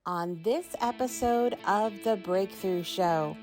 on this episode of The Breakthrough Show.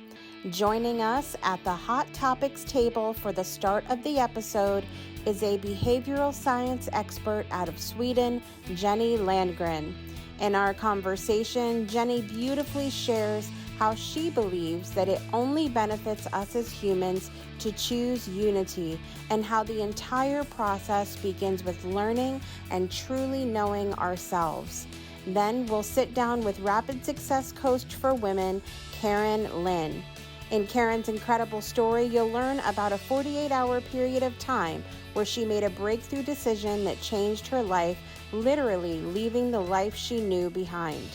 Joining us at the Hot Topics table for the start of the episode is a behavioral science expert out of Sweden, Jenny Landgren. In our conversation, Jenny beautifully shares how she believes that it only benefits us as humans to choose unity, and how the entire process begins with learning and truly knowing ourselves. Then we'll sit down with Rapid Success Coach for Women, Lynn. In Karen's incredible story, you'll learn about a 48-hour period of time where she made a breakthrough decision that changed her life, literally leaving the life she knew behind.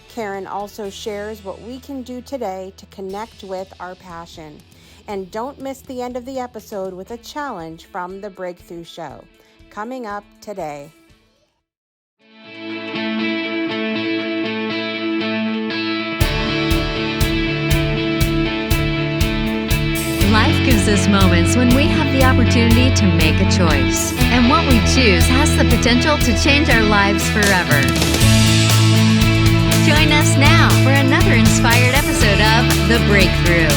Karen also shares what we can do today to connect with our passion. And don't miss the end of the episode with a challenge from the Breakthrough Show. Coming up today. Life gives us moments when we have the opportunity to make a choice, and what we choose has the potential to change our lives forever. Join us now for another inspired episode of The Breakthrough.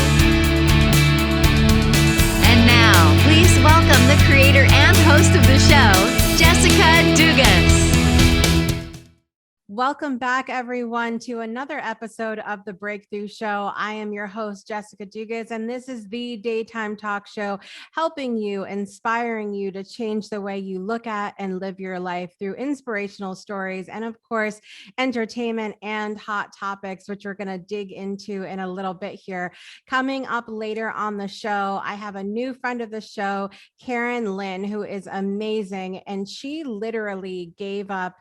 And now, please welcome the creator and host of the show, Jessica Dugas. Welcome back, everyone, to another episode of The Breakthrough Show. I am your host, Jessica Dugas, and this is the daytime talk show helping you, inspiring you to change the way you look at and live your life through inspirational stories and, of course, entertainment and hot topics, which we're going to dig into in a little bit here. Coming up later on the show, I have a new friend of the show, Lynn, who is amazing, and she literally gave up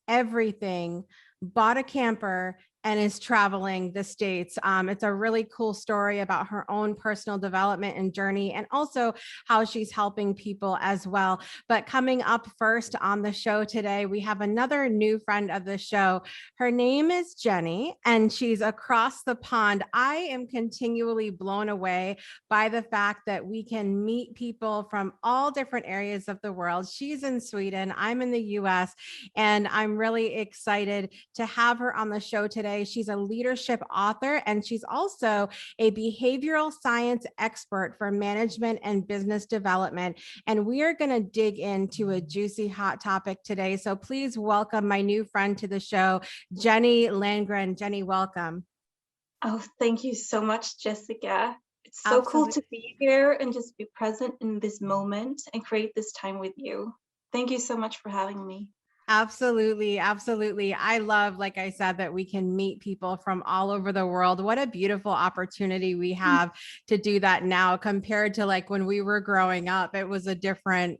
everything, bought a camper, and is traveling the States. It's a really cool story about her own personal development and journey, and also how she's helping people as well. But coming up first on the show today, we have another new friend of the show. Her name is Jenny, and she's across the pond. I am continually blown away by the fact that we can meet people from all different areas of the world. She's in Sweden, I'm in the US, and I'm really excited to have her on the show today. She's a leadership author, and she's also a behavioral science expert for management and business development. And we are going to dig into a juicy hot topic today. So please welcome my new friend to the show, Jenny Landgren. Jenny, welcome. Oh, thank you so much, Jessica. It's so cool to be here and just be present in this moment and create this time with you. Thank you so much for having me. Absolutely. Absolutely. I love, like I said, that we can meet people from all over the world. What a beautiful opportunity we have to do that now compared to like when we were growing up. It was a different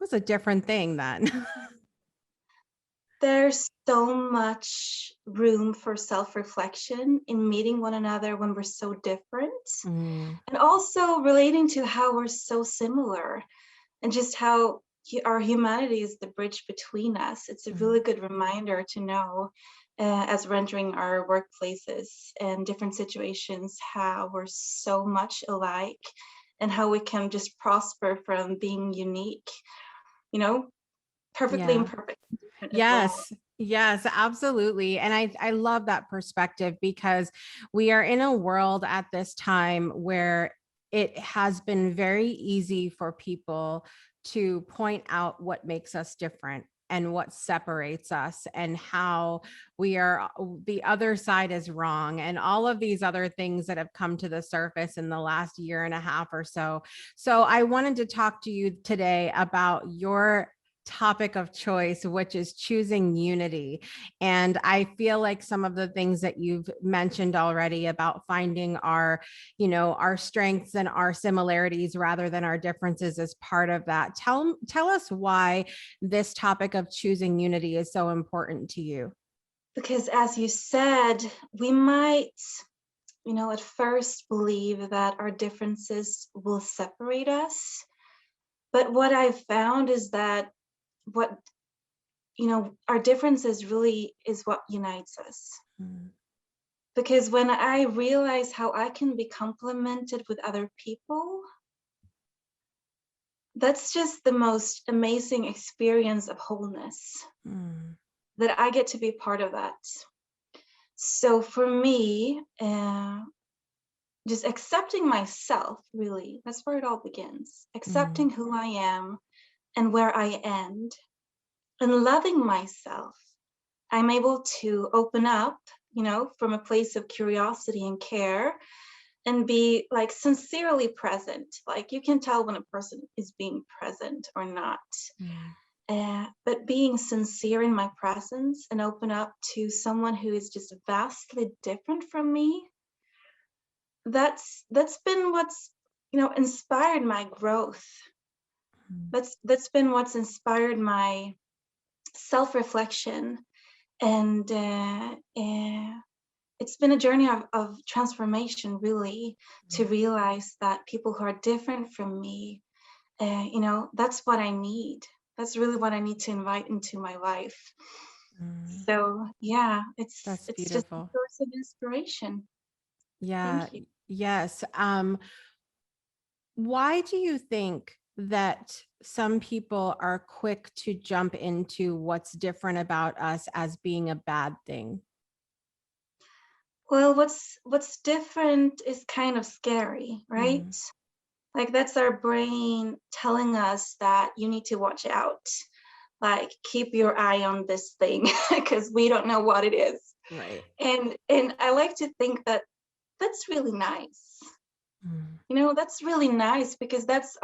thing then. There's so much room for self-reflection in meeting one another when we're so different, and also relating to how we're so similar, and just how our humanity is the bridge between us. It's a really good reminder to know as we're entering our workplaces and different situations, how we're so much alike and how we can just prosper from being unique, perfectly imperfect. Yes. Yes, absolutely. And I love that perspective, because we are in a world at this time where it has been very easy for people to point out what makes us different and what separates us, and how the other side is wrong, and all of these other things that have come to the surface in the last year and a half or so. So I wanted to talk to you today about your topic of choice, which is choosing unity. And I feel like some of the things that you've mentioned already about finding our strengths and our similarities rather than our differences is part of that. Tell us why this topic of choosing unity is so important to you. Because as you said, we might, at first believe that our differences will separate us. But what I've found is that our differences really is what unites us. Because when I realize how I can be complemented with other people, that's just the most amazing experience of wholeness, that I get to be part of that. So for me, just accepting myself, really, that's where it all begins. Accepting who I am and where I end, and loving myself. I'm able to open up, from a place of curiosity and care, and be like sincerely present. Like you can tell when a person is being present or not. But being sincere in my presence and open up to someone who is just vastly different from me, that's been what's inspired my growth. That's been what's inspired my self-reflection, and it's been a journey of transformation, really, to realize that people who are different from me, that's what I need. That's really what I need to invite into my life. So yeah, That's it's just a beautiful. source of inspiration. Yeah. Thank you. Yes. Why do you think that some people are quick to jump into what's different about us as being a bad thing? Well, what's different is kind of scary, right? Like that's our brain telling us that you need to watch out. Like keep your eye on this thing because we don't know what it is. Right. And I like to think that that's really nice. That's really nice because that's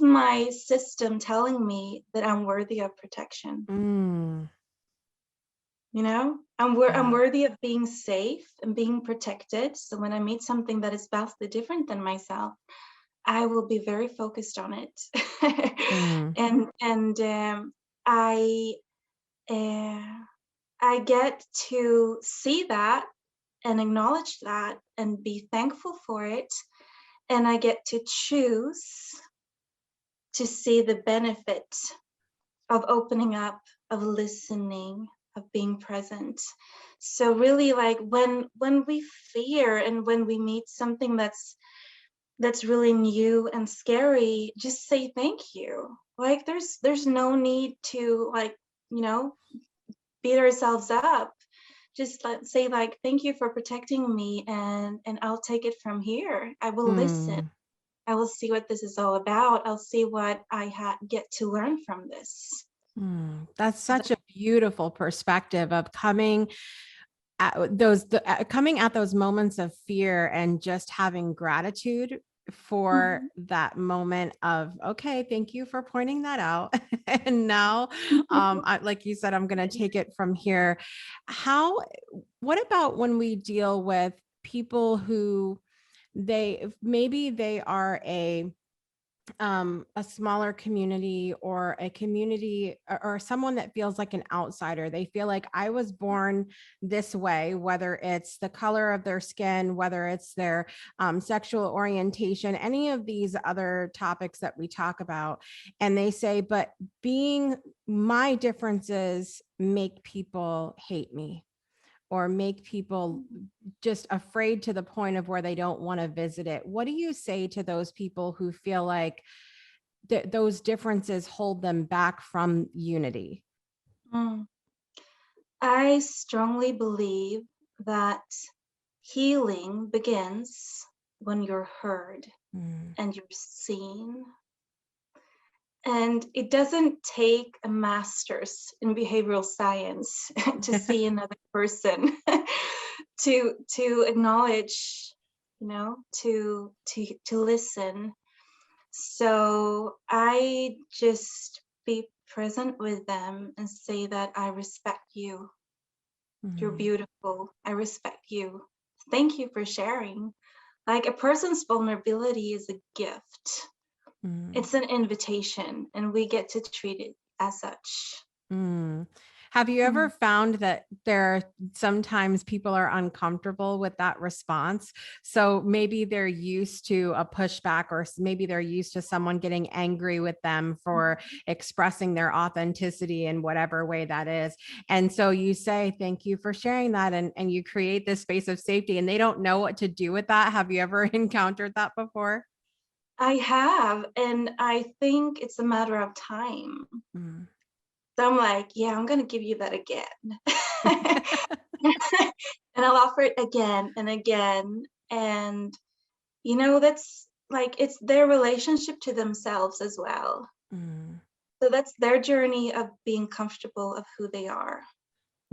my system telling me that I'm worthy of protection. I'm worthy of being safe and being protected. So when I meet something that is vastly different than myself, I will be very focused on it. And I get to see that and acknowledge that and be thankful for it. And I get to choose to see the benefit of opening up, of listening, of being present. So really, like when we fear and when we meet something that's really new and scary, just say thank you. Like there's no need to beat ourselves up. Just say like thank you for protecting me, and I'll take it from here. I will listen. I will see what this is all about. I'll see what I get to learn from this. That's such a beautiful perspective of coming at those moments of fear and just having gratitude for that moment of, okay, thank you for pointing that out. And now, like you said, I'm going to take it from here. What about when we deal with people who they are a smaller community or a community or someone that feels like an outsider. They feel like I was born this way, whether it's the color of their skin, whether it's their sexual orientation, any of these other topics that we talk about. And they say, but being my differences make people hate me or make people just afraid to the point of where they don't want to visit it. What do you say to those people who feel like those differences hold them back from unity? I strongly believe that healing begins when you're heard and you're seen. And it doesn't take a master's in behavioral science to see another person, to acknowledge, to listen. So I just be present with them and say that I respect you. You're beautiful. I respect you. Thank you for sharing. Like a person's vulnerability is a gift. It's an invitation, and we get to treat it as such. Have you ever found that sometimes people are uncomfortable with that response? So maybe they're used to a pushback, or maybe they're used to someone getting angry with them for expressing their authenticity in whatever way that is. And so you say, thank you for sharing that. And you create this space of safety, and they don't know what to do with that. Have you ever encountered that before? I have, and I think it's a matter of time. So I'm like, yeah, I'm going to give you that again. And I'll offer it again and again. And, that's like, it's their relationship to themselves as well. Mm. So that's their journey of being comfortable of who they are,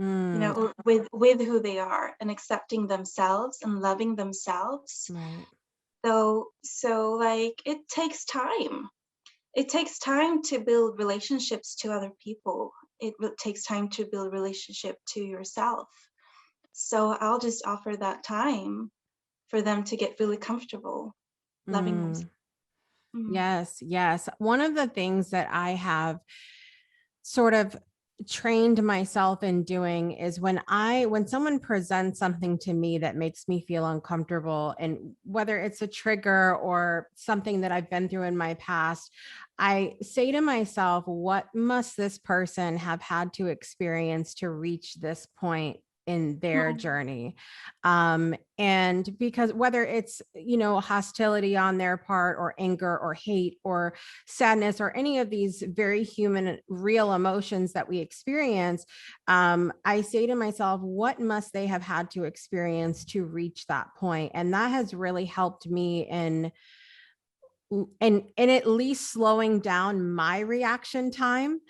Mm. or with who they are, and accepting themselves and loving themselves. Right. So like, it takes time. It takes time to build relationships to other people. It takes time to build relationship to yourself. So I'll just offer that time for them to get really comfortable loving themselves. Mm. Mm. Yes, yes. One of the things that I have sort of trained myself in doing is when someone presents something to me that makes me feel uncomfortable, and whether it's a trigger or something that I've been through in my past, I say to myself, what must this person have had to experience to reach this point in their Mm. journey? And because whether it's, hostility on their part, or anger, or hate, or sadness, or any of these very human, real emotions that we experience, I say to myself, what must they have had to experience to reach that point? And that has really helped me in at least slowing down my reaction time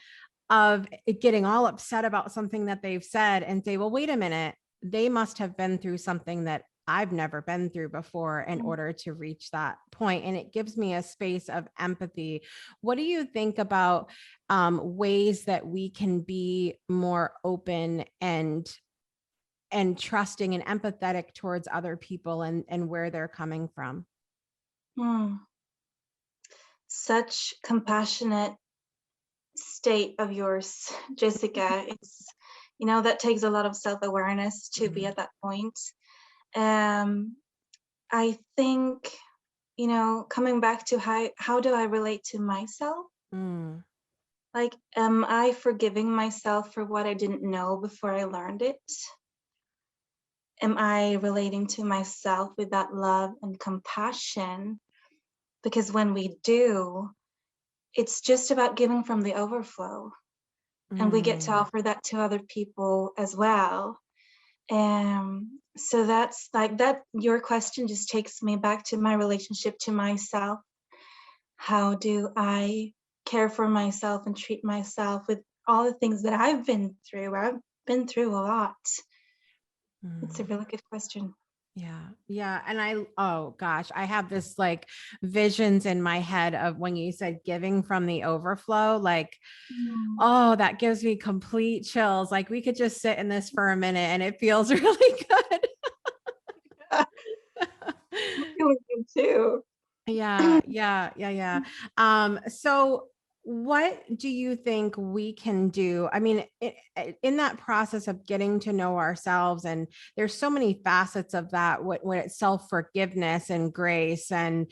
of it getting all upset about something that they've said, and say, well, wait a minute, they must have been through something that I've never been through before in Mm. order to reach that point. And it gives me a space of empathy. What do you think about ways that we can be more open and trusting and empathetic towards other people, and where they're coming from? Mm. Such compassionate state of yours, Jessica. That takes a lot of self-awareness to be Mhm. at that point. Um, I think, coming back to how do I relate to myself? Mm. Like, am I forgiving myself for what I didn't know before I learned it? Am I relating to myself with that love and compassion? Because when we do, it's just about giving from the overflow. And we get to Mm. offer that to other people as well. So that's like that. Your question just takes me back to my relationship to myself. How do I care for myself and treat myself with all the things that I've been through? I've been through a lot. It's a Mm. really good question. Yeah. Yeah. And oh gosh, I have this like visions in my head of when you said giving from the overflow, like, Mm. oh, that gives me complete chills. Like we could just sit in this for a minute and it feels really good. I'm feeling good too. Yeah, yeah, yeah, yeah. So what do you think we can do? I mean, in that process of getting to know ourselves, and there's so many facets of that, when it's self-forgiveness and grace, and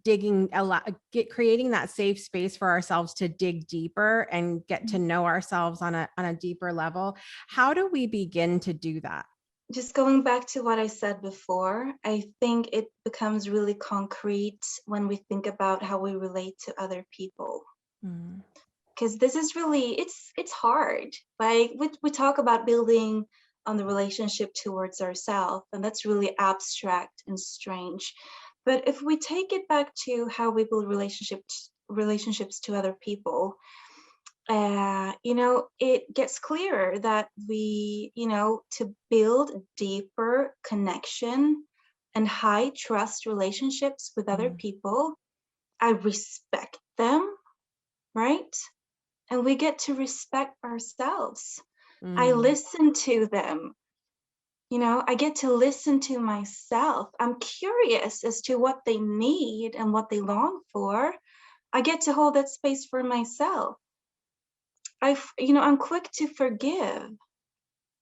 digging a lot, creating that safe space for ourselves to dig deeper and get to know ourselves on a deeper level. How do we begin to do that? Just going back to what I said before, I think it becomes really concrete when we think about how we relate to other people. Mm. Because this is really, it's hard. Like we talk about building on the relationship towards ourselves, and that's really abstract and strange. But if we take it back to how we build relationships to other people, it gets clearer that to build deeper connection and high trust relationships with other Mm. people, I respect them, right? And we get to respect ourselves. I Mm. listen to them. I get to listen to myself. I'm curious as to what they need and what they long for. I get to hold that space for myself. I'm quick to forgive.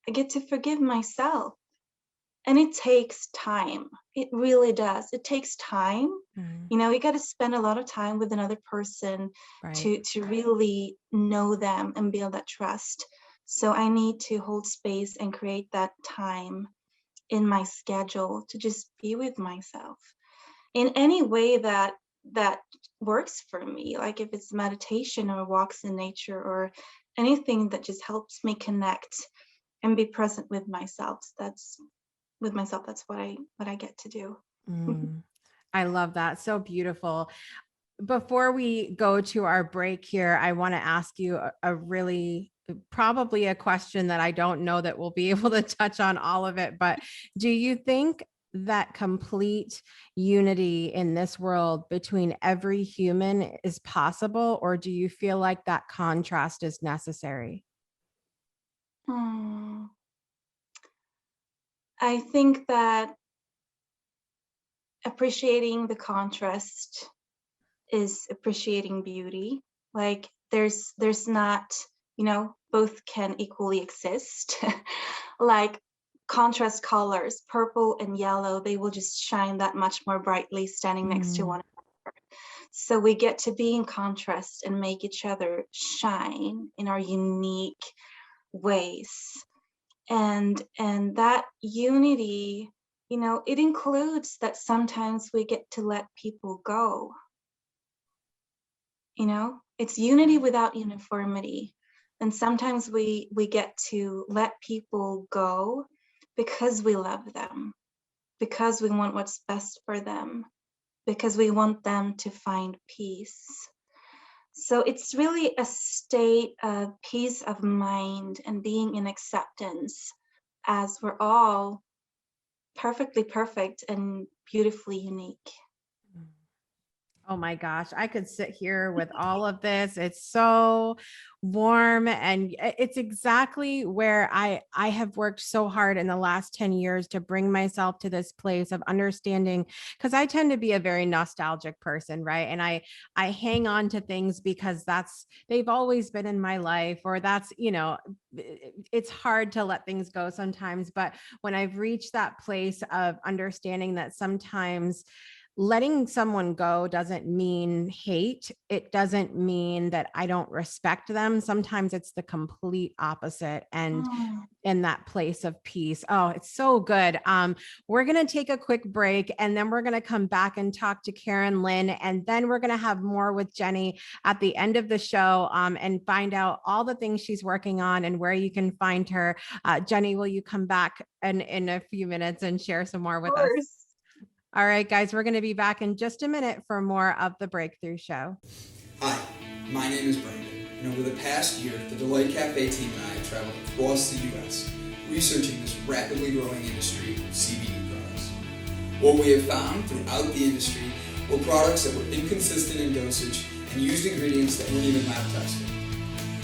I get to forgive myself. And it takes time. It really does. It takes time. Mm. You got to spend a lot of time with another person Right. to really know them and build that trust. So I need to hold space and create that time in my schedule to just be with myself in any way that works for me, like if it's meditation or walks in nature or anything that just helps me connect and be present with myself. That's what I get to do. I love that. So beautiful. Before we go to our break here, I want to ask you a really probably a question that I don't know that we'll be able to touch on all of it, but do you think that complete unity in this world between every human is possible, or do you feel like that contrast is necessary? I think that appreciating the contrast is appreciating beauty. Like there's not, both can equally exist. Like contrast colors, purple and yellow, they will just shine that much more brightly standing next to one another. So we get to be in contrast and make each other shine in our unique ways. And that unity, it includes that sometimes we get to let people go. It's unity without uniformity. And sometimes we get to let people go because we love them, because we want what's best for them, because we want them to find peace. So it's really a state of peace of mind and being in acceptance, as we're all perfectly perfect and beautifully unique. Oh my gosh, I could sit here with all of this. It's so warm, and it's exactly where I have worked so hard in the last 10 years to bring myself to this place of understanding, because I tend to be a very nostalgic person, right? And I hang on to things because they've always been in my life, or that's, it's hard to let things go sometimes. But when I've reached that place of understanding that sometimes letting someone go doesn't mean hate. It doesn't mean that I don't respect them. Sometimes it's the complete opposite. And in that place of peace. Oh, it's so good. We're going to take a quick break, and then we're going to come back and talk to Karen, Lynn, and then we're going to have more with Jenny at the end of the show, and find out all the things she's working on and where you can find her. Jenny, will you come back in a few minutes and share some more with us? All right, guys, we're going to be back in just a minute for more of the Breakthrough Show. Hi, my name is Brandon, and over the past year, the Delight Cafe team and I have traveled across the U.S. researching this rapidly growing industry of CBD products. What we have found throughout the industry were products that were inconsistent in dosage and used ingredients that weren't even lab tested.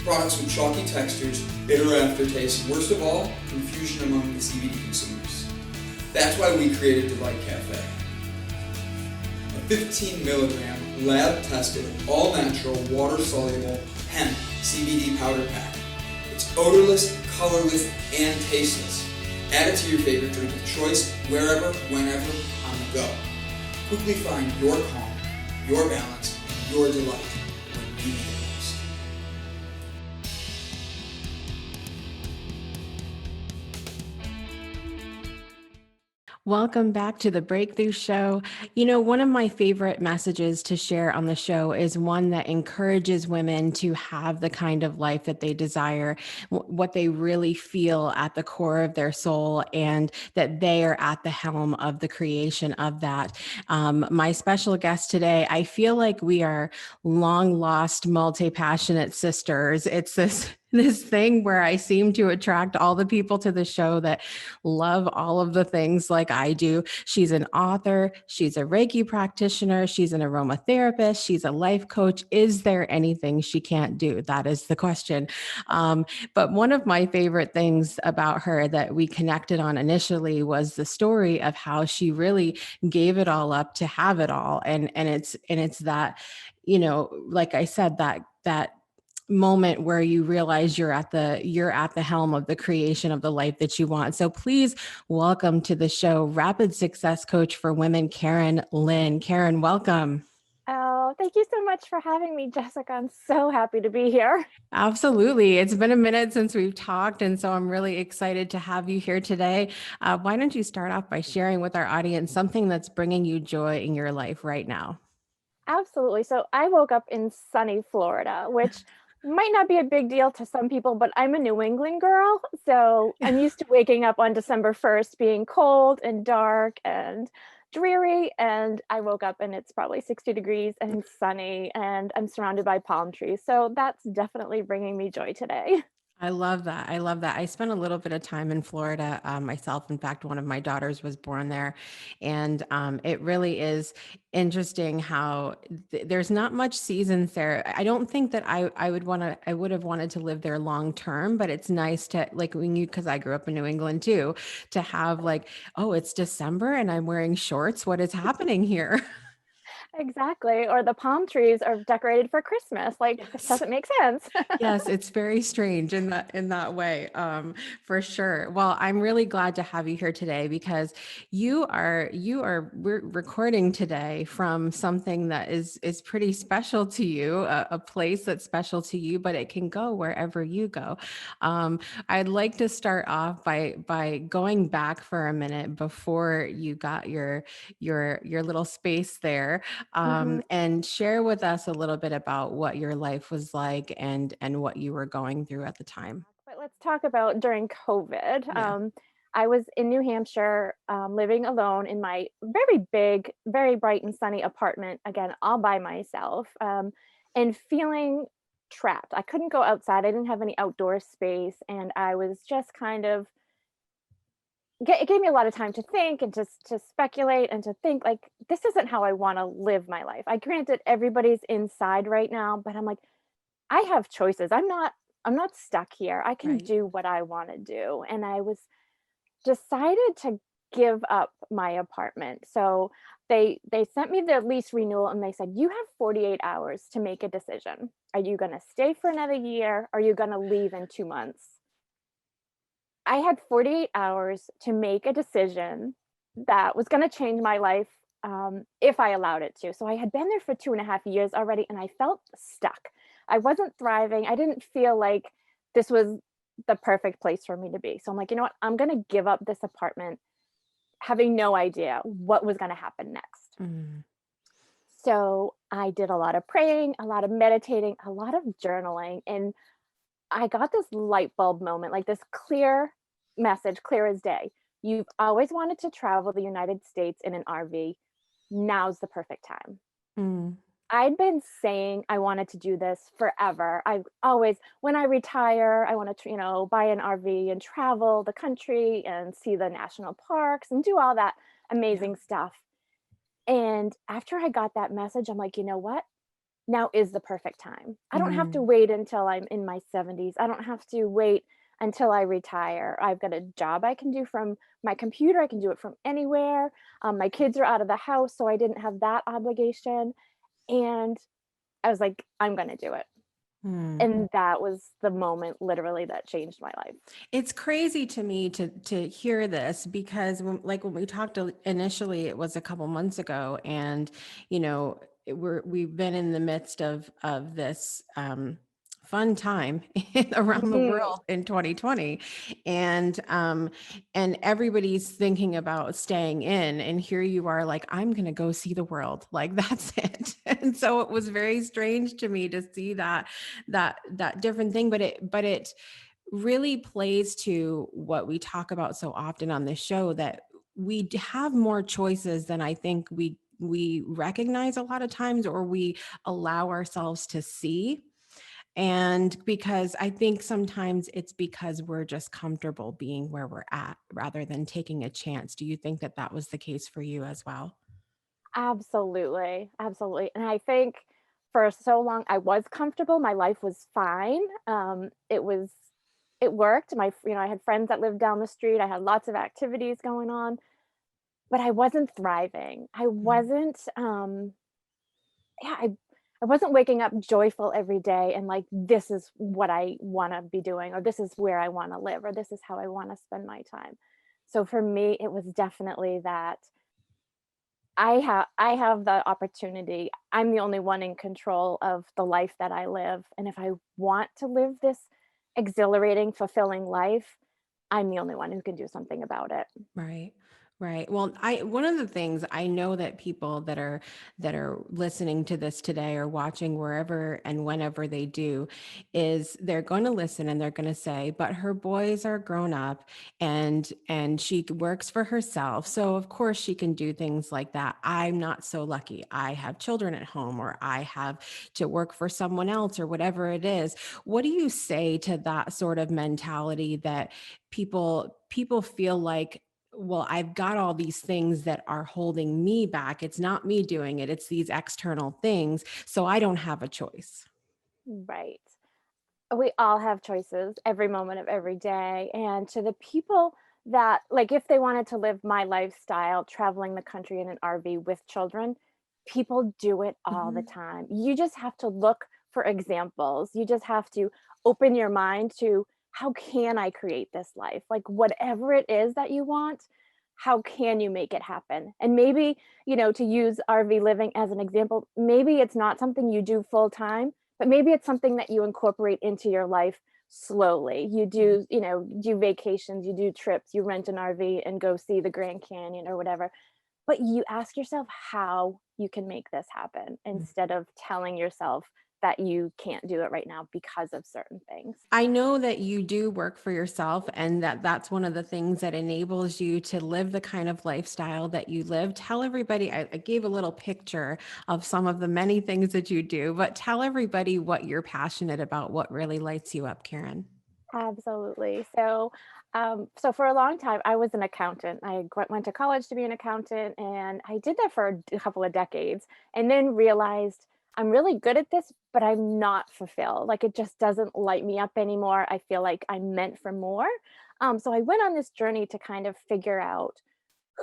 Products with chalky textures, bitter aftertaste, and worst of all, confusion among the CBD consumers. That's why we created Delight Cafe. A 15 milligram lab-tested, all-natural, water-soluble hemp CBD powder pack. It's odorless, colorless, and tasteless. Add it to your favorite drink of choice, wherever, whenever, on the go. Quickly find your calm, your balance, and your delight when you need it most. Welcome back to the Breakthrough Show. One of my favorite messages to share on the show is one that encourages women to have the kind of life that they desire, what they really feel at the core of their soul, and that they are at the helm of the creation of that. My special guest today, I feel like we are long lost, multi-passionate sisters. It's this thing where I seem to attract all the people to the show that love all of the things like I do. She's an author. She's a Reiki practitioner. She's an aromatherapist. She's a life coach. Is there anything she can't do? That is the question. But one of my favorite things about her that we connected on initially was the story of how she really gave it all up to have it all. And it's that, like I said, that moment where you realize you're at the helm of the creation of the life that you want. So please welcome to the show, rapid success coach for women, Karen Lynn. Karen, welcome. Oh, thank you so much for having me, Jessica. I'm so happy to be here. Absolutely. It's been a minute since we've talked, and so I'm really excited to have you here today. Why don't you start off by sharing with our audience something that's bringing you joy in your life right now? Absolutely. So I woke up in sunny Florida, which Might not be a big deal to some people, but I'm a New England girl, so I'm used to waking up on December 1st being cold and dark and dreary, and I woke up and it's probably 60 degrees and sunny, and I'm surrounded by palm trees. So that's definitely bringing me joy today. I love that. I love that. I spent a little bit of time in Florida myself. In fact, one of my daughters was born there. And it really is interesting how there's not much seasons there. I don't think that I would have wanted to live there long term, but it's nice to like because I grew up in New England too, to have like, oh, it's December and I'm wearing shorts. What is happening here? Exactly. Or the palm trees are decorated for Christmas. Like, this Yes. doesn't make sense. Yes, it's very strange in that way, for sure. Well, I'm really glad to have you here today because we're recording today from something that is pretty special to you, a place that's special to you, but it can go wherever you go. I'd like to start off by going back for a minute before you got your little space there, Mhm. and share with us a little bit about what your life was like and what you were going through at the time. But let's talk about during COVID. Yeah. I was in New Hampshire, living alone in my very big, very bright and sunny apartment, again, all by myself, and feeling trapped. I couldn't go outside. I didn't have any outdoor space. And I was just kind of, it gave me a lot of time to think and to speculate and to think like, this isn't how I want to live my life. I granted everybody's inside right now, but I'm like, I have choices. I'm not stuck here. I can Right. do what I want to do. And I was decided to give up my apartment. So they sent me the lease renewal and they said, "You have 48 hours to make a decision. Are you going to stay for another year? Or are you going to leave in 2 months?" I had 48 hours to make a decision that was going to change my life, if I allowed it to. So I had been there for 2.5 years already, and I felt stuck. I wasn't thriving. I didn't feel like this was the perfect place for me to be. So I'm like, you know what? I'm going to give up this apartment, having no idea what was going to happen next. Mm. So I did a lot of praying, a lot of meditating, a lot of journaling, and I got this light bulb moment, like this clear message, clear as day. You've always wanted to travel the United States in an RV. Now's the perfect time. Mm. I'd been saying I wanted to do this forever. I've always, when I retire, I want to, buy an RV and travel the country and see the national parks and do all that Yeah. amazing stuff. And after I got that message, I'm like, you know what? Now is the perfect time. I don't have to Mm. wait until I'm in my 70s. I don't have to wait until I retire. I've got a job I can do from my computer. I can do it from anywhere. My kids are out of the house, so I didn't have that obligation. And I was like, I'm going to do it. Mm. And that was the moment literally that changed my life. It's crazy to me to hear this because when we talked initially, it was a couple months ago, and we've been in the midst of this fun time around the Mhm. world in 2020, and everybody's thinking about staying in, and here you are like, I'm gonna go see the world, like that's it. And so it was very strange to me to see that different thing, but it really plays to what we talk about so often on this show, that have more choices than I think we recognize a lot of times, or we allow ourselves to see. And because I think sometimes it's because we're just comfortable being where we're at rather than taking a chance. Do you think that that was the case for you as well? Absolutely. Absolutely. And I think for so long I was comfortable. My life was fine. It worked. I had friends that lived down the street. I had lots of activities going on, but I wasn't thriving. I Mm. wasn't yeah, I wasn't waking up joyful every day and like, this is what I want to be doing, or this is where I want to live, or this is how I want to spend my time. So for me, it was definitely that I have the opportunity. I'm the only one in control of the life that I live. And if I want to live this exhilarating, fulfilling life, I'm the only one who can do something about it. Right. Right. Well, one of the things I know that people that are listening to this today or watching wherever and whenever they do is they're going to listen and they're going to say, "But her boys are grown up and she works for herself. So of course she can do things like that. I'm not so lucky. I have children at home or I have to work for someone else or whatever it is." What do you say to that sort of mentality that people feel like, well, I've got all these things that are holding me back. It's not me doing it, it's these external things. So I don't have a choice. Right. We all have choices every moment of every day. And to the people that, like, if they wanted to live my lifestyle, traveling the country in an RV with children, people do it all the Mhm. time. You just have to look for examples. You just have to open your mind to, how can I create this life? Like, whatever it is that you want, how can you make it happen? And maybe, to use RV living as an example, maybe it's not something you do full time, but maybe it's something that you incorporate into your life slowly. You Mhm. do, do vacations, you do trips, you rent an RV and go see the Grand Canyon or whatever. But you ask yourself how you can make this happen instead of telling yourself that you can't do it right now because of certain things. I know that you do work for yourself and that that's one of the things that enables you to live the kind of lifestyle that you live. Tell everybody, I gave a little picture of some of the many things that you do, but tell everybody what you're passionate about, what really lights you up, Karen. Absolutely. So for a long time, I was an accountant. Went to college to be an accountant, and I did that for a couple of decades, and then realized I'm really good at this, but I'm not fulfilled. Like, it just doesn't light me up anymore. I feel like I'm meant for more. So I went on this journey to kind of figure out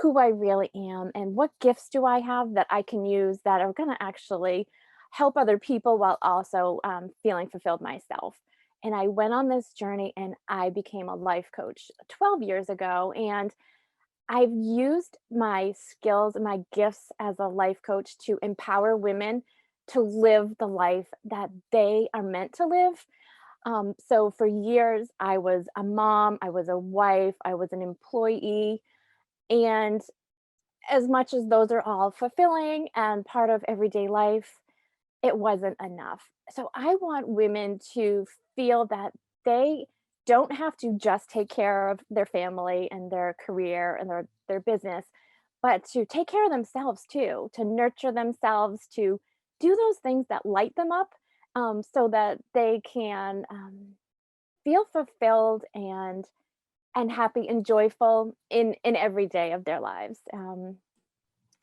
who I really am and what gifts do I have that I can use that are going to actually help other people while also feeling fulfilled myself. And I went on this journey and I became a life coach 12 years ago. And I've used my skills and my gifts as a life coach to empower women to live the life that they are meant to live. So for years, I was a mom, I was a wife, I was an employee. And as much as those are all fulfilling and part of everyday life, it wasn't enough. So I want women to feel that they don't have to just take care of their family and their career and their business, but to take care of themselves too, to nurture themselves, to do those things that light them up, so that they can feel fulfilled and happy and joyful in every day of their lives.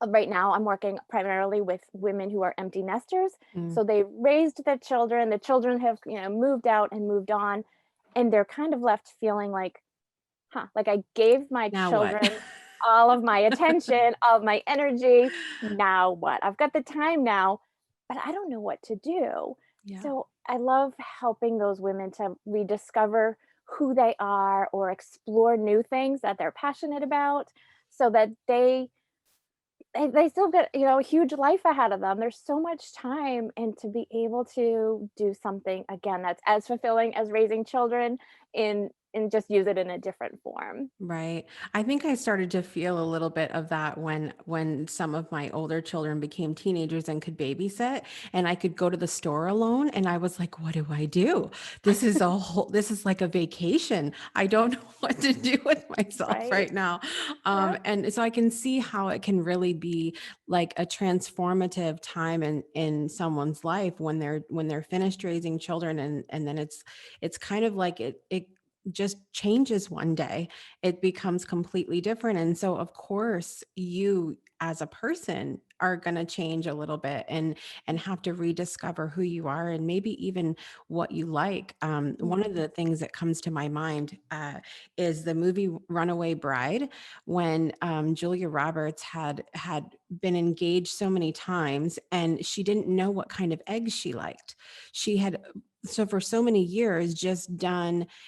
Right now, I'm working primarily with women who are empty nesters. Mm. So they raised their children. The children have, moved out and moved on, and they're kind of left feeling like, huh, like I gave my Now what? children all of my attention, all of my energy. Now what? I've got the time now, but I don't know what to do. Yeah. So I love helping those women to rediscover who they are or explore new things that they're passionate about so that they still got, a huge life ahead of them. There's so much time, and to be able to do something again that's as fulfilling as raising children and just use it in a different form. Right. I think I started to feel a little bit of that when some of my older children became teenagers and could babysit and I could go to the store alone and I was like, what do I do? This is like a vacation. I don't know what to do with myself Right. right now. Yep. And so I can see how it can really be like a transformative time in someone's life when they're finished raising children and then it's kind of like it just changes one day. It becomes completely different. And so, of course, you as a person are going to change a little bit and have to rediscover who you are and maybe even what you like. One of Mhm. the things that comes to my mind is the movie Runaway Bride, when Julia Roberts had been engaged so many times and she didn't know what kind of eggs she liked. She had for so many years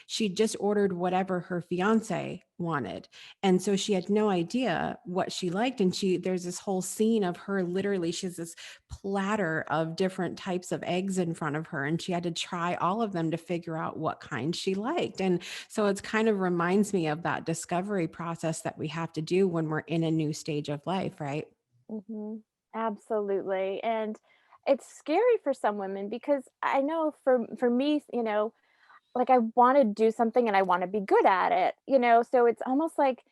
she just ordered whatever her fiance wanted. And so she had no idea what she liked. And there's this whole scene of her, literally, she has this platter of different types of eggs in front of her, and she had to try all of them to figure out what kind she liked. And so it's kind of reminds me of that discovery process that we have to do when we're in a new stage of life, right? Hmm. Absolutely. And it's scary for some women because I know for me, like I want to do something and I want to be good at it, so it's almost like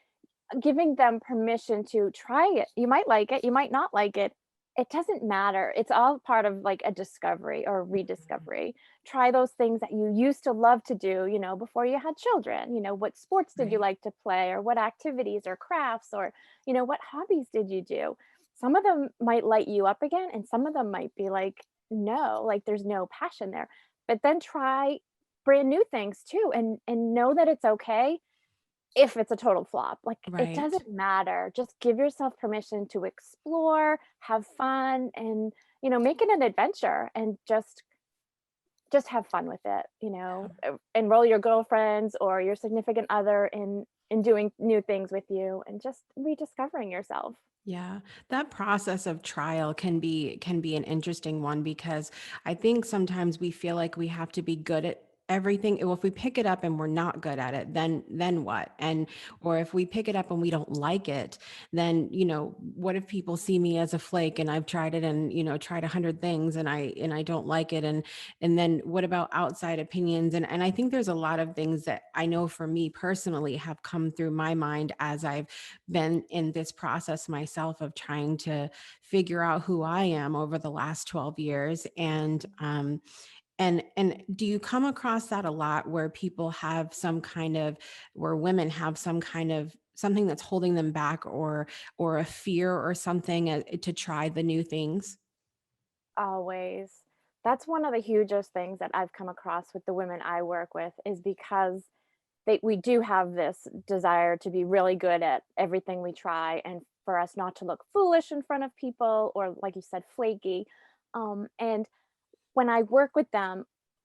giving them permission to try it. You might like it, you might not like it. It doesn't matter. It's all part of like a discovery or rediscovery. Try those things that you used to love to do, before you had children. What sports did you Right. like to play, or what activities or crafts, or, what hobbies did you do? Some of them might light you up again, and some of them might be like, no, like there's no passion there. But then try brand new things too, and know that it's okay if it's a total flop. Like, it Right. doesn't matter. Just give yourself permission to explore, have fun, and, make it an adventure, and just have fun with it, enroll your girlfriends or your significant other in doing new things with you and just rediscovering yourself. Yeah, that process of trial can be an interesting one, because I think sometimes we feel like we have to be good at everything. Well, if we pick it up and we're not good at it, then what? And or if we pick it up and we don't like it, then what if people see me as a flake and I've tried it and tried 100 things and I don't like it, and then what about outside opinions? And I think there's a lot of things that I know for me personally have come through my mind as I've been in this process myself of trying to figure out who I am over the last 12 years. And do you come across that a lot, where people have some kind of, where women have some kind of something that's holding them back, or a fear or something, to try the new things? Always. That's one of the hugest things that I've come across with the women I work with, is because we do have this desire to be really good at everything we try, and for us not to look foolish in front of people, or like you said, flaky. And when I work with them,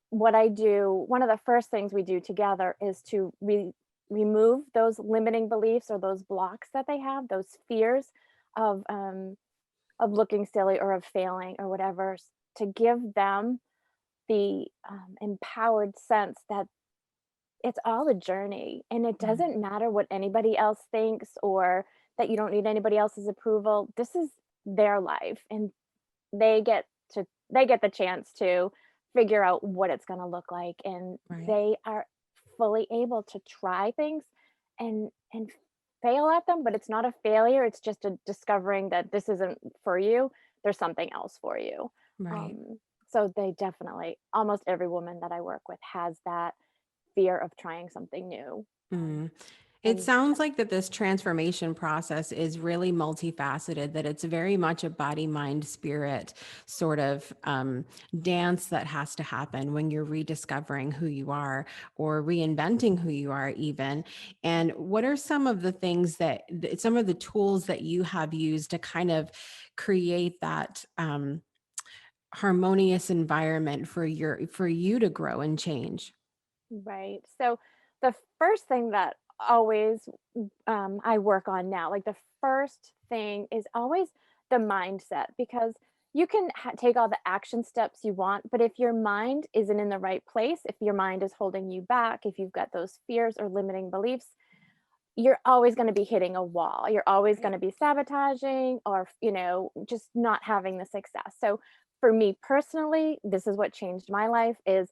what I do, one of the first things we do together is to remove those limiting beliefs or those blocks that they have, those fears of um, of looking silly or of failing or whatever, to give them the empowered sense that it's all a journey, and it Mm. doesn't matter what anybody else thinks, or that you don't need anybody else's approval. This is their life, and they get the chance to figure out what it's going to look like, and Right. they are fully able to try things and fail at them, but it's not a failure. It's just a discovering that this isn't for you. There's something else for you. Right. Um, so they definitely, almost every woman that I work with has that fear of trying something new. Um, Mm. It and sounds like that this transformation process is really multifaceted, that it's very much a body, mind, spirit sort of dance that has to happen when you're rediscovering who you are, or reinventing who you are, even. And what are some of the things some of the tools that you have used to kind of create that harmonious environment for you to grow and change? right. So the first thing that always I work on now, like the first thing is always the mindset, because you can take all the action steps you want, but if your mind isn't in the right place, if your mind is holding you back, if you've got those fears or limiting beliefs, you're always going to be hitting a wall. You're always going to be sabotaging, or, just not having the success. So for me personally, this is what changed my life, is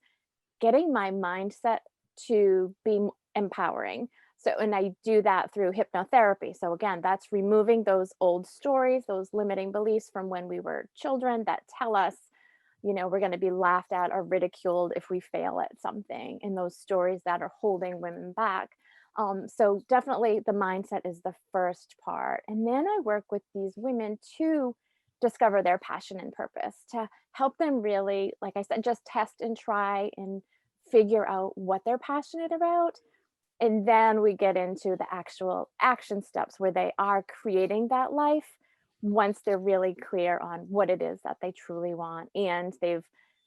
getting my mindset to be empowering. So, and I do that through hypnotherapy. So again, that's removing those old stories, those limiting beliefs from when we were children that tell us, we're going to be laughed at or ridiculed if we fail at something, and those stories that are holding women back. So definitely the mindset is the first part. And then I work with these women to discover their passion and purpose, to help them really, like I said, just test and try and figure out what they're passionate about. And then we get into the actual action steps where they are creating that life, once they're really clear on what it is that they truly want, and they've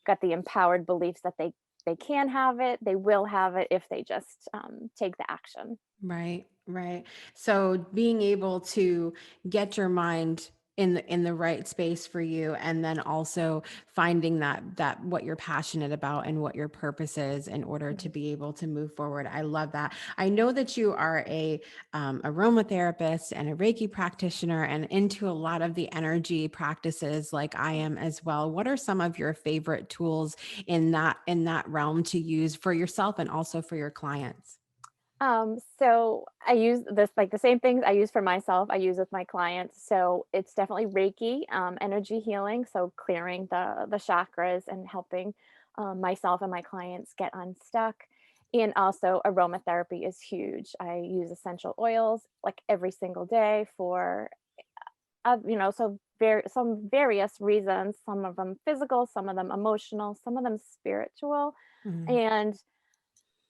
got the empowered beliefs that they they can have it, they will have it if they just take the action. Right, right. So being able to get your mind in the right space for you, and then also finding that what you're passionate about and what your purpose is in order to be able to move forward. I love that. I know that you are a aromatherapist and a Reiki practitioner and into a lot of the energy practices like I am as well. What are some of your favorite tools in that realm to use for yourself and also for your clients? So I use this, like the same things I use for myself, I use with my clients. So it's definitely Reiki, energy healing. So clearing the chakras and helping myself and my clients get unstuck. And also aromatherapy is huge. I use essential oils like every single day for, so some various reasons, some of them physical, some of them emotional, some of them spiritual. Mhm. And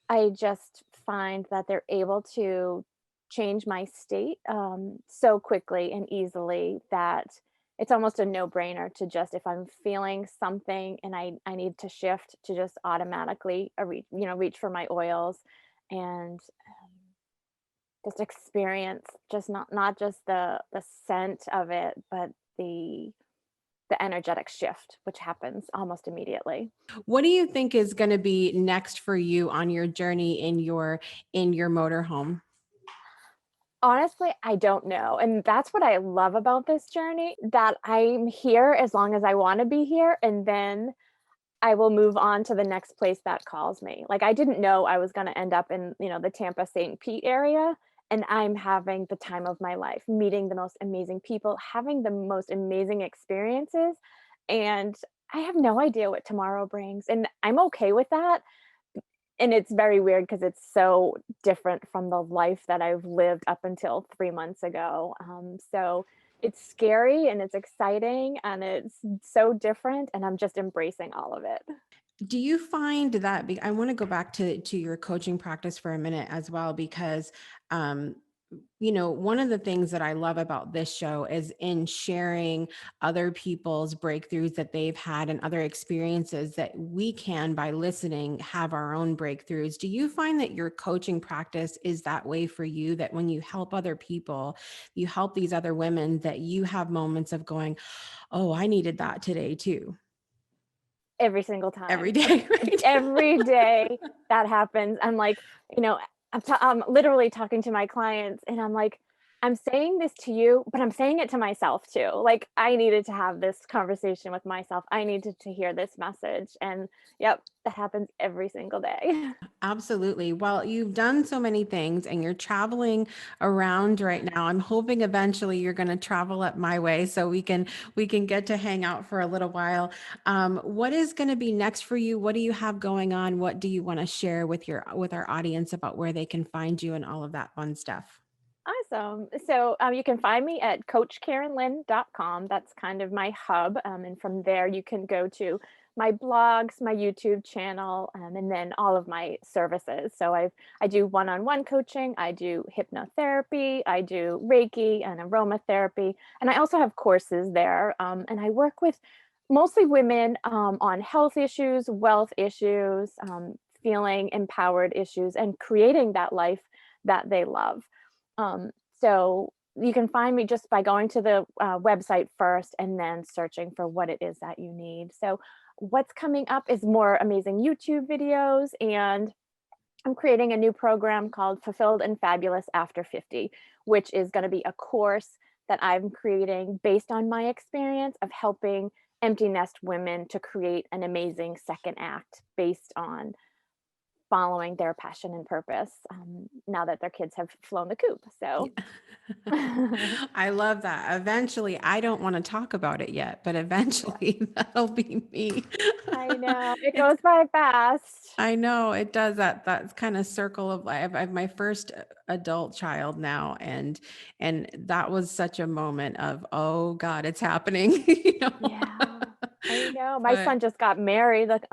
I just find that they're able to change my state so quickly and easily that it's almost a no-brainer to just, if I'm feeling something and I need to shift, to just automatically reach for my oils and just experience, just not just the scent of it, but the the energetic shift, which happens almost immediately. What do you think is going to be next for you on your journey in your motorhome? Honestly, I don't know, and that's what I love about this journey, that I'm here as long as I wanna be here, and then I will move on to the next place that calls me. Like, I didn't know I was gonna end up in, the Tampa, St. Pete area, and I'm having the time of my life, meeting the most amazing people, having the most amazing experiences, and I have no idea what tomorrow brings, and I'm okay with that. And it's very weird because it's so different from the life that I've lived up until 3 months ago. So it's scary and it's exciting and it's so different, and I'm just embracing all of it. Do you find that I want to go back to your coaching practice for a minute as well, because um, one of the things that I love about this show is in sharing other people's breakthroughs that they've had and other experiences that we can, by listening, have our own breakthroughs. Do you find that your coaching practice is that way for you, that when you help other people, you help these other women, that you have moments of going, oh, I needed that today too, Every single every time. day, right? Every day that happens, I'm like, you know, I'm literally talking to my clients and I'm like, I'm saying this to you, but I'm saying it to myself too. Like, I needed to have this conversation with myself. I needed to hear this message. And yep, that happens every single day. Absolutely. Well, you've done so many things and you're traveling around right now. I'm hoping eventually you're going to travel up my way so we can get to hang out for a little while. What is going to be next for you? What do you have going on? What do you want to share with our audience about where they can find you and all of that fun stuff? Awesome. So you can find me at coachkarenlynn.com. That's kind of my hub. And from there, you can go to my blogs, my YouTube channel, and then all of my services. So I do one-on-one coaching, I do hypnotherapy, I do Reiki and aromatherapy, and I also have courses there. And I work with mostly women on health issues, wealth issues, feeling empowered issues, and creating that life that they love. So you can find me just by going to the website first and then searching for what it is that you need. So what's coming up is more amazing YouTube videos, and I'm creating a new program called Fulfilled and Fabulous After 50, which is going to be a course that I'm creating based on my experience of helping empty nest women to create an amazing second act based on following their passion and purpose, now that their kids have flown the coop. So I love that. Eventually, I don't want to talk about it yet, but eventually that'll be me. I know it It's goes by fast. I know it does that kind of circle of life. I have my first adult child now, and that was such a moment of, oh God, it's happening, Yeah, I know. My But son just got married like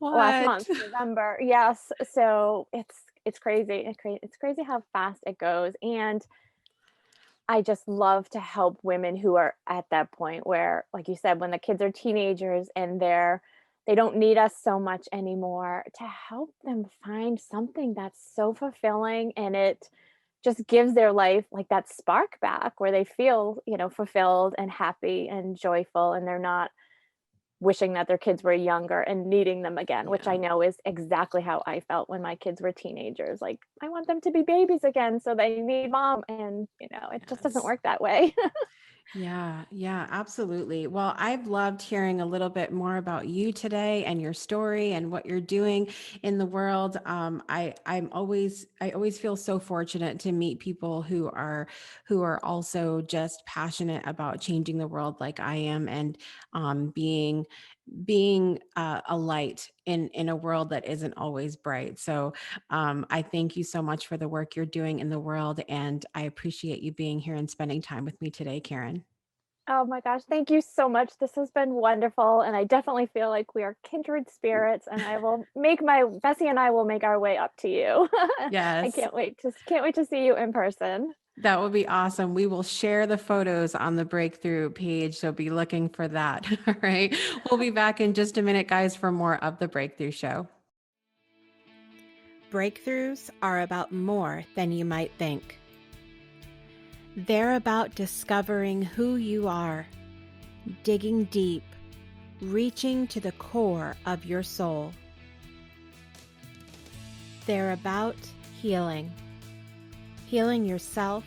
last what? month, November. Yes, so it's crazy. It's crazy how fast it goes, and I just love to help women who are at that point where, like you said, when the kids are teenagers and they don't need us so much anymore, to help them find something that's so fulfilling, and it just gives their life like that spark back where they feel, fulfilled and happy and joyful, and they're not wishing that their kids were younger and needing them again, which I Yeah. know is exactly how I felt when my kids were teenagers. Like, I want them to be babies again, so they need mom. And, it just doesn't Yes. work that way. Yeah, yeah, absolutely. Well, I've loved hearing a little bit more about you today and your story and what you're doing in the world. I always feel so fortunate to meet people who are also just passionate about changing the world like I am, and being a light in a world that isn't always bright. So I thank you so much for the work you're doing in the world, and I appreciate you being here and spending time with me today, Karen. Oh my gosh, thank you so much. This has been wonderful. And I definitely feel like we are kindred spirits. And Bessie and I will make our way up to you. I Yes, can't wait to see you in person. that would be awesome. We will share the photos on the breakthrough page, so be looking for that. All right. We'll be back in just a minute, guys, for more of the Breakthrough Show. Breakthroughs are about more than you might think. They're about discovering who you are, digging deep, reaching to the core of your soul. They're about healing yourself,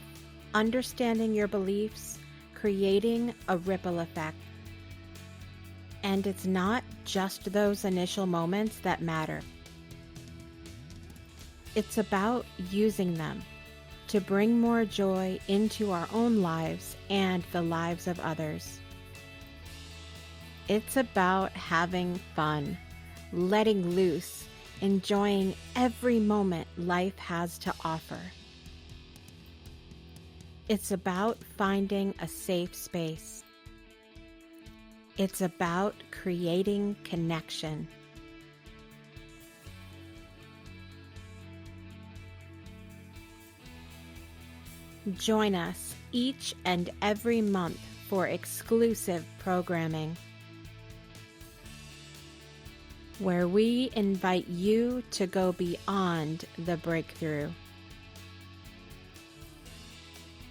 understanding your beliefs, creating a ripple effect. And it's not just those initial moments that matter. It's about using them to bring more joy into our own lives and the lives of others. It's about having fun, letting loose, enjoying every moment life has to offer. It's about finding a safe space. It's about creating connection. Join us each and every month for exclusive programming, where we invite you to go beyond the breakthrough.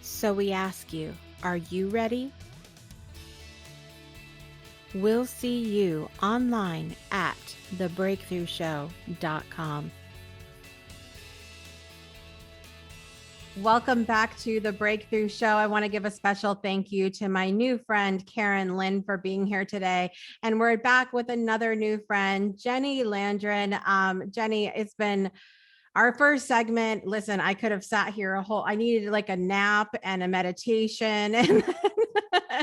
So we ask you, are you ready? We'll see you online at thebreakthroughshow.com. Welcome back to the Breakthrough Show. I want to give a special thank you to my new friend, Lynn, for being here today. And we're back with another new friend, Jenny Landgren. Jenny, it's been our first segment. Listen, I could have sat here I needed like a nap and a meditation and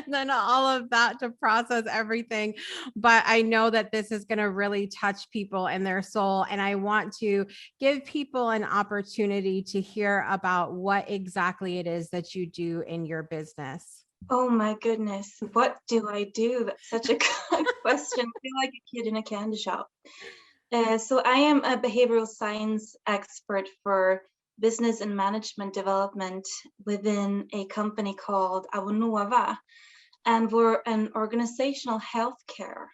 then all of that to process everything. But I know that this is going to really touch people in their soul. And I want to give people an opportunity to hear about what exactly it is that you do in your business. Oh my goodness, what do I do? That's such a good question. I feel like a kid in a candy shop. So I am a behavioral science expert for business and management development within a company called Avonova, and we're an organizational healthcare.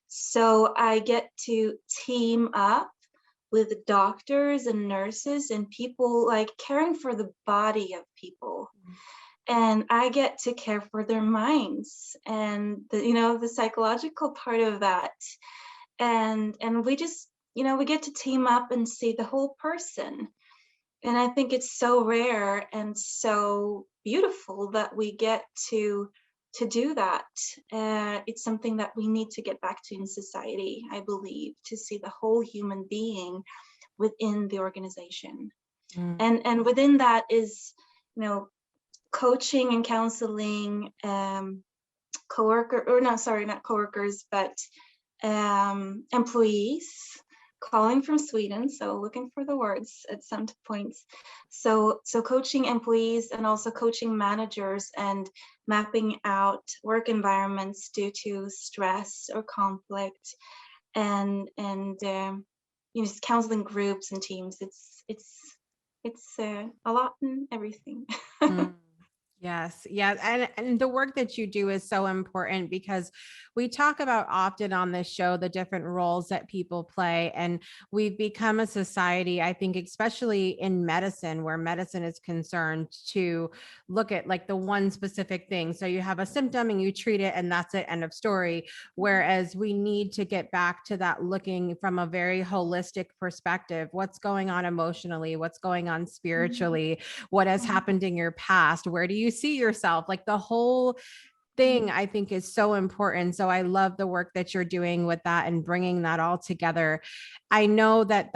So I get to team up with doctors and nurses and people like caring for the body of people. And I get to care for their minds and the psychological part of that. And we just, we get to team up and see the whole person. And I think it's so rare and so beautiful that we get to do that. It's something that we need to get back to in society, I believe, to see the whole human being within the organization. And within that is, coaching and counseling not coworkers, but employees calling from Sweden, so looking for the words at some points. So coaching employees and also coaching managers and mapping out work environments due to stress or conflict, and just counseling groups and teams. It's a lot in everything. Yes. Yeah. And the work that you do is so important because we talk about often on this show the different roles that people play. And we've become a society, I think, especially in medicine, where medicine is concerned, to look at like the one specific thing. So you have a symptom and you treat it, and that's it, end of story. Whereas we need to get back to that, looking from a very holistic perspective. What's going on emotionally? What's going on spiritually? What has happened in your past? Where do you see yourself? Like the whole thing, I think, is so important. So I love the work that you're doing with that and bringing that all together. I know that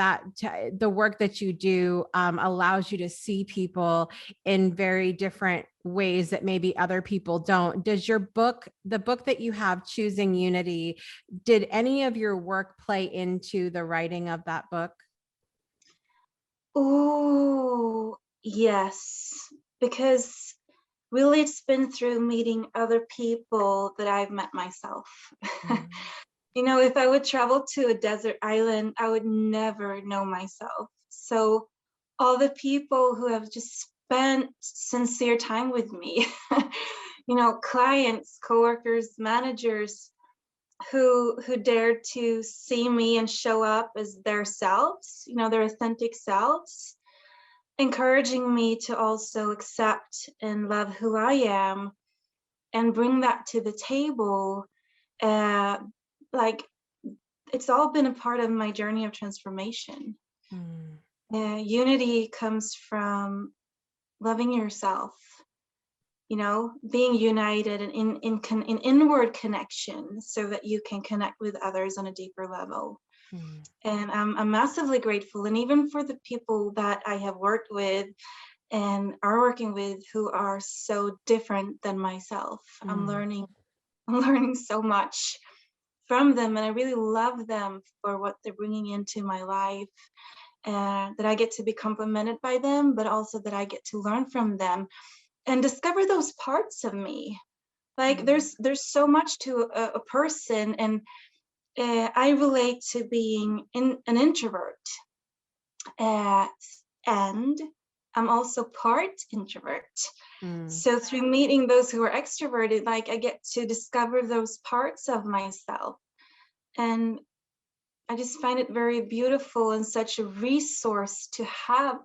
the work that you do allows you to see people in very different ways that maybe other people don't. Does your book, the book that you have, Choosing Unity, did any of your work play into the writing of that book? Oh, yes, because really it's been through meeting other people that I've met myself. You know, if I would travel to a desert island, I would never know myself. So all the people who have just spent sincere time with me, you know, clients, coworkers, managers who dared to see me and show up as their selves, you know, their authentic selves, encouraging me to also accept and love who I am and bring that to the table. Uh, like it's all been a part of my journey of transformation. Unity comes from loving yourself, you know, being united and in inward connection so that you can connect with others on a deeper level. And I'm massively grateful. And even for the people that I have worked with and are working with who are so different than myself, I'm learning so much from them. And I really love them for what they're bringing into my life. And that I get to be complimented by them, but also that I get to learn from them and discover those parts of me. Like there's so much to a person, and I relate to being an introvert, and I'm also part introvert. So through meeting those who are extroverted, like I get to discover those parts of myself, and I just find it very beautiful and such a resource to have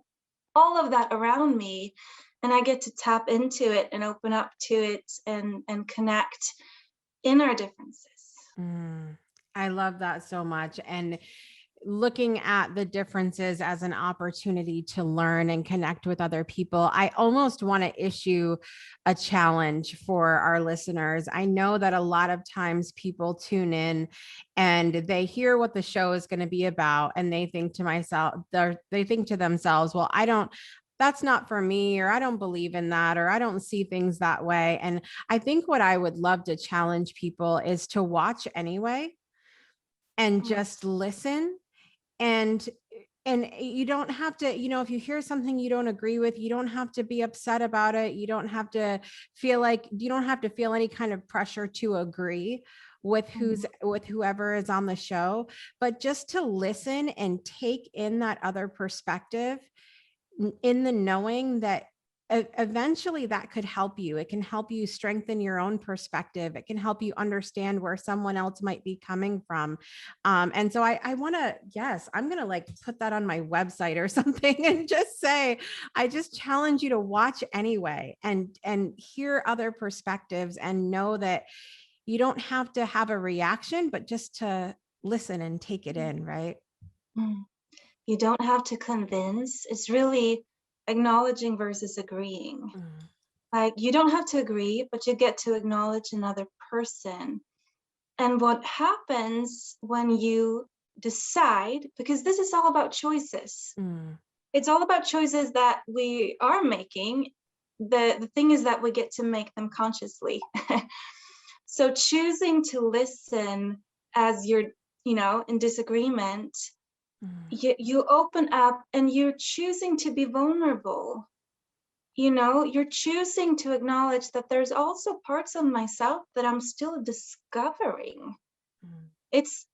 all of that around me. And I get to tap into it and open up to it and connect in our differences. I love that so much. And looking at the differences as an opportunity to learn and connect with other people, I almost want to issue a challenge for our listeners. I know that a lot of times people tune in and they hear what the show is going to be about, and they think to themselves, well, that's not for me, or I don't believe in that, or I don't see things that way. And I think what I would love to challenge people is to watch anyway and just listen. And you don't have to, if you hear something you don't agree with, you don't have to be upset about it. You don't have to feel any kind of pressure to agree with whoever is on the show, but just to listen and take in that other perspective, in the knowing that eventually that could help you. It can help you strengthen your own perspective. It can help you understand where someone else might be coming from. And so I want to, yes, I'm going to like put that on my website or something and just say, I just challenge you to watch anyway and hear other perspectives, and know that you don't have to have a reaction, but just to listen and take it in, right? You don't have to convince. It's really acknowledging versus agreeing. Like you don't have to agree, but you get to acknowledge another person. And what happens when you decide, because this is all about choices. It's all about choices that we are making. The thing is that we get to make them consciously. So choosing to listen as you're, in disagreement, you open up and you're choosing to be vulnerable. You're choosing to acknowledge that there's also parts of myself that I'm still discovering.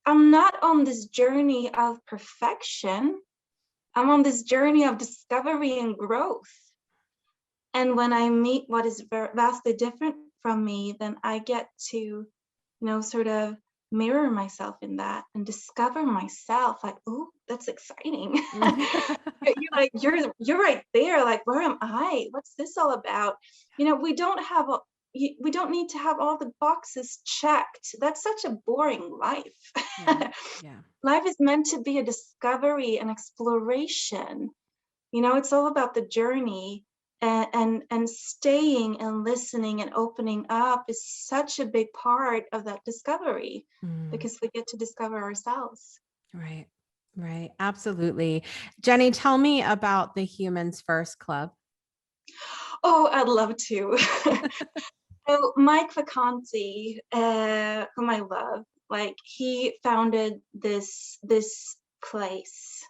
I'm not on this journey of perfection. I'm on this journey of discovery and growth. And when I meet what is vastly different from me, then I get to, sort of mirror myself in that and discover myself like, oh, that's exciting. You're like, you're right there. Like, where am I? What's this all about? We don't need to have all the boxes checked. That's such a boring life. Yeah. Life is meant to be a discovery and exploration. It's all about the journey, and staying and listening and opening up is such a big part of that discovery, because we get to discover ourselves. Right. Right. Absolutely. Jenny, tell me about the Humans First Club. Oh, I'd love to. So Mike Vacanti, whom I love, like, he founded this place.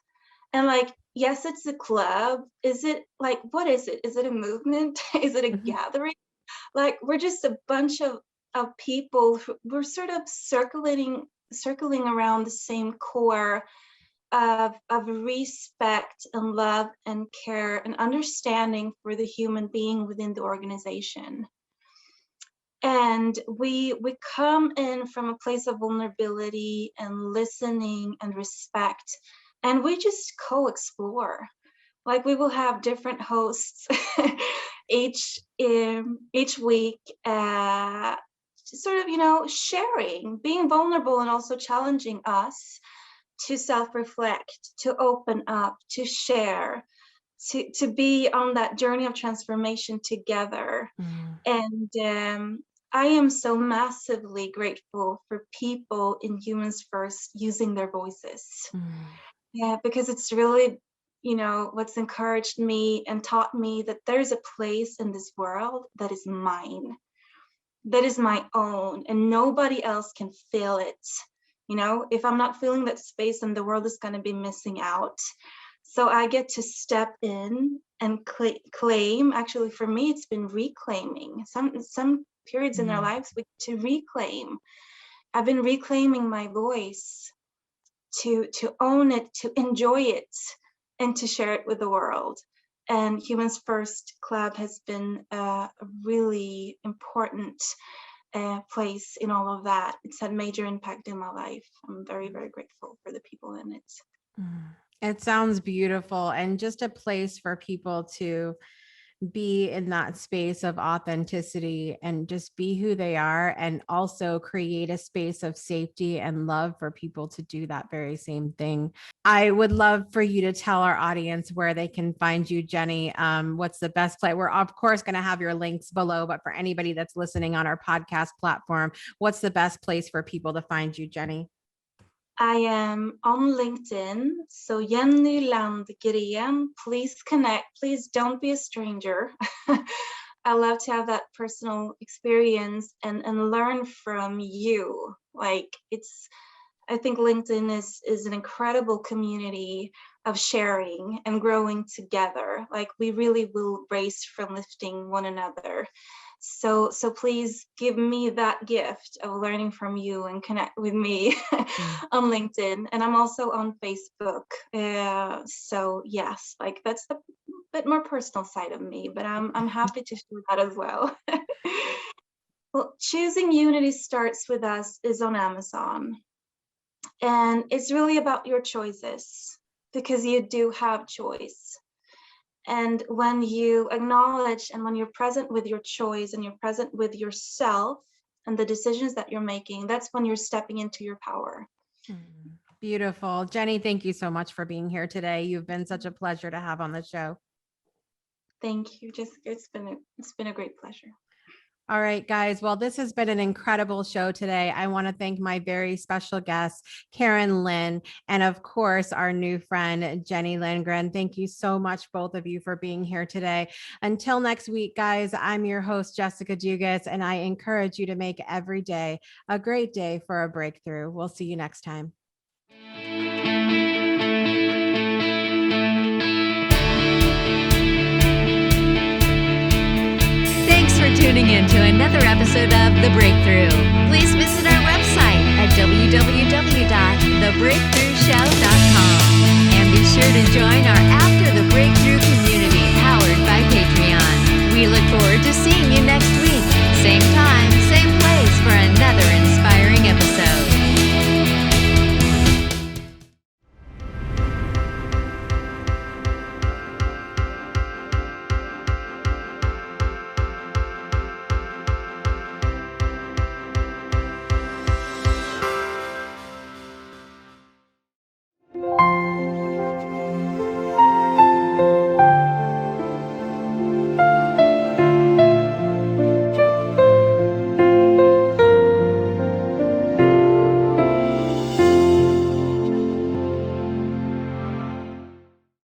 And like, yes, it's a club. Is it like, what is it? Is it a movement? Is it a gathering? Like, we're just a bunch of people who we're sort of circling around the same core of respect and love and care and understanding for the human being within the organization. And we come in from a place of vulnerability and listening and respect, and we just co-explore. Like, we will have different hosts each week, sort of, sharing, being vulnerable, and also challenging us to self-reflect, to open up, to share, to be on that journey of transformation together. And I am so massively grateful for people in Humans First using their voices. Yeah, because it's really, what's encouraged me and taught me that there's a place in this world that is mine, that is my own, and nobody else can fill it. If I'm not feeling that space, then the world is going to be missing out. So I get to step in and claim. Actually, for me, it's been reclaiming. Some periods in our lives, we get to reclaim. I've been reclaiming my voice, to own it, to enjoy it, and to share it with the world. And Humans First Club has been a really important place in all of that. It's had major impact in my life. I'm very, very grateful for the people in it. It sounds beautiful, and just a place for people to be in that space of authenticity and just be who they are, and also create a space of safety and love for people to do that very same thing. I would love for you to tell our audience where they can find you, Jenny. What's the best place? We're of course going to have your links below, but for anybody that's listening on our podcast platform, what's the best place for people to find you, Jenny? I am on LinkedIn, so Jenny Landgren. Please connect. Please don't be a stranger. I love to have that personal experience and learn from you. Like, I think LinkedIn is an incredible community of sharing and growing together. Like, we really will raise from lifting one another. So please give me that gift of learning from you and connect with me on LinkedIn. And I'm also on Facebook. So yes, like, that's the bit more personal side of me, but I'm happy to share that as well. Well, Choosing Unity Starts With Us is on Amazon. And it's really about your choices, because you do have choice. And when you acknowledge, and when you're present with your choice, and you're present with yourself and the decisions that you're making, that's when you're stepping into your power. Beautiful. Jenny, thank you so much for being here today. You've been such a pleasure to have on the show. Thank you, Jessica. It's been a great pleasure. All right, guys. Well, this has been an incredible show today. I want to thank my very special guest, Karen Lynn, and of course, our new friend, Jenny Landgren. Thank you so much, both of you, for being here today. Until next week, guys, I'm your host, Jessica Dugas, and I encourage you to make every day a great day for a breakthrough. We'll see you next time. Thanks for tuning in to another episode of The Breakthrough. Please visit our website at www.thebreakthroughshow.com and be sure to join our After the Breakthrough community.